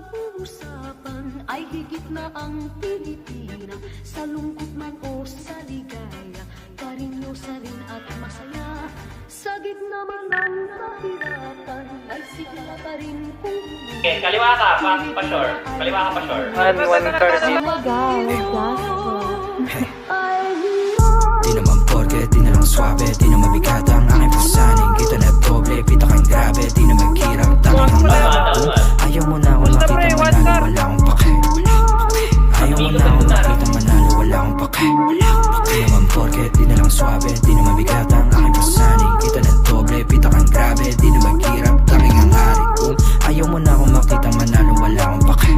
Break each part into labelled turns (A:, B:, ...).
A: pag-uusapan ay higit na ang Pilipina. Sa lungkot man o sa ligaya, karinyosa rin at masaya. Sa gitna man ng kahirapan ay sigla pa rin kung
B: Okay, kaliwa ka, pa-shore. Kaliwa ka, pa-shore.
C: 1-1-30. Di naman porke, di na lang swabe, di na mabigat ang aking pasaning. Kita na doble, pita kang grabe, di na magkirap, tanging ang bago. Ayaw mo na ako makita manalo, wala akong pake. Ayaw mo na ako makita manalo, wala akong pake. Di naman porke, di na lang swabe, di na mabigat ang aking pasaning. Kita na doble, pita kang grabe, di na magkirap, tanging ang hari ko. Ayaw mo na ako makita manalo, wala akong pake.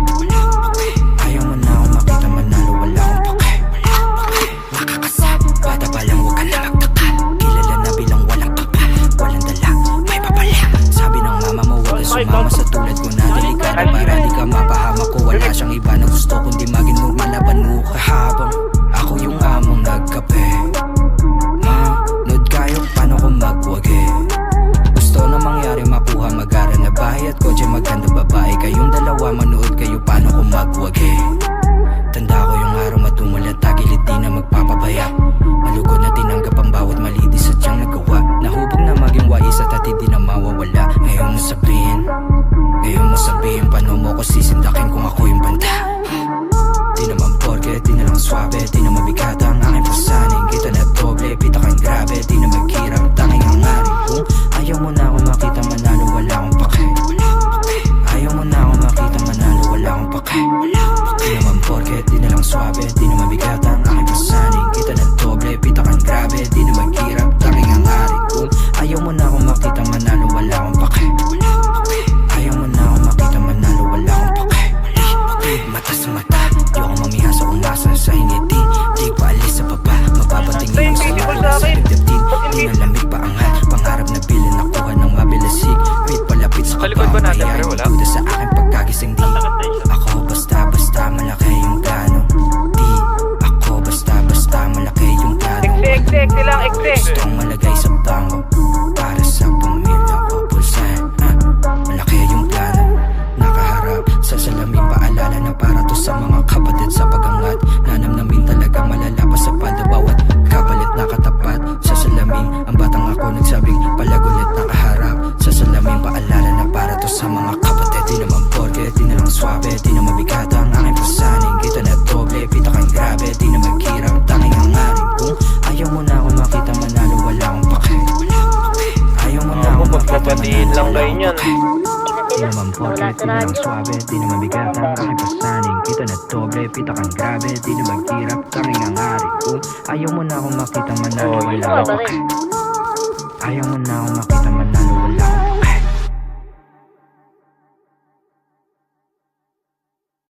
C: Ayaw mo na ako makita manalo, wala akong pake. Bata pa lang, huwag ka na magtaka. Kilala na bilang walang papa, walang dala, may papala. Sabi ng mama mo, huwag ka sumama sa tulad ko na delikado. Para di ka mapahamak ko, wala siyang iba na gusto kundi maging normal na banuka. Habang ako yung among nagkape, manood kayo paano ko magwagi. Gusto na mangyari makuha, mag-aral na bahay at kotse, maganda babae. Kayong dalawa, manood kayo paano ko magwagi. Tanda ko yung araw matumulat, tagilid di na magpapabaya. Malugod na tinanggap ang bawat mali, di sadyang nagawa. Nahubog na maging wais at hindi na mawawala. Ngayon mo sabihin, paano mo ko sisindakin kung ako yung banda. Di naman porke, di na lang swabe, di na mabigat ang aking pasaning. Kita na doble, pita kang grabe, di na magkirap, tanging ang hari ko. Ayaw mo na ako makita manalo, wala akong pake. Ayaw mo na ako makita manalo, wala akong pake. Di naman porke, di na lang swabe, di na mabigat ang aking pasaning. Kita na doble, pita kang grabe, di na magkirap, tanging ang hari ko. Ayaw mo na ako makita manalo, wala akong pake. Ayaw mo na ako makita manalo, wala akong pake. Mata sa mata, di ako mamiha sa umasa sa ingiti. Di pa alis sa baba, mapapatingin ang sa ako sa pagdating. Di na lamig pa angat, pangarap na bilin nakuha ng mabilisig. Wait palapit sa kapaw, mahihayin duda sa aking pagkagising. Di ako basta-basta malaki yung plano. Di ako basta-basta malaki yung plano. Gustong malagay sa bangko para sa pamilya ko pulsan. Malaki yung plano, nakaharap sa salamin, paalala na para to sa mga kapatid sa pagangat. Nanamnamin talaga malala pa sa palda, bawat kapalit na katapat sa salamin. Ang batang ako nagsabing palagulit nakaharap sa salamin, paalala na para to sa mga kapatid. Di naman porke, di na lang swabe, di na mabigat ang aking pasaning. Kita na doble, pita kang grabe, di na magkirap, tanging ang haring ko. Ayaw mo na ako makita manalo, wala akong pake. Ayaw mo na ako makita manalo, wala akong pake. Di naman porke, di na lang swabe, di na mabigat ang aking pasaning. Kita na doble, pita kang grabe, di na magkirap, tanging ang haring ko. Ayaw mo na ako makita manalo, wala akong pake. Ayaw mo na ako makita manalo, wala akong pake.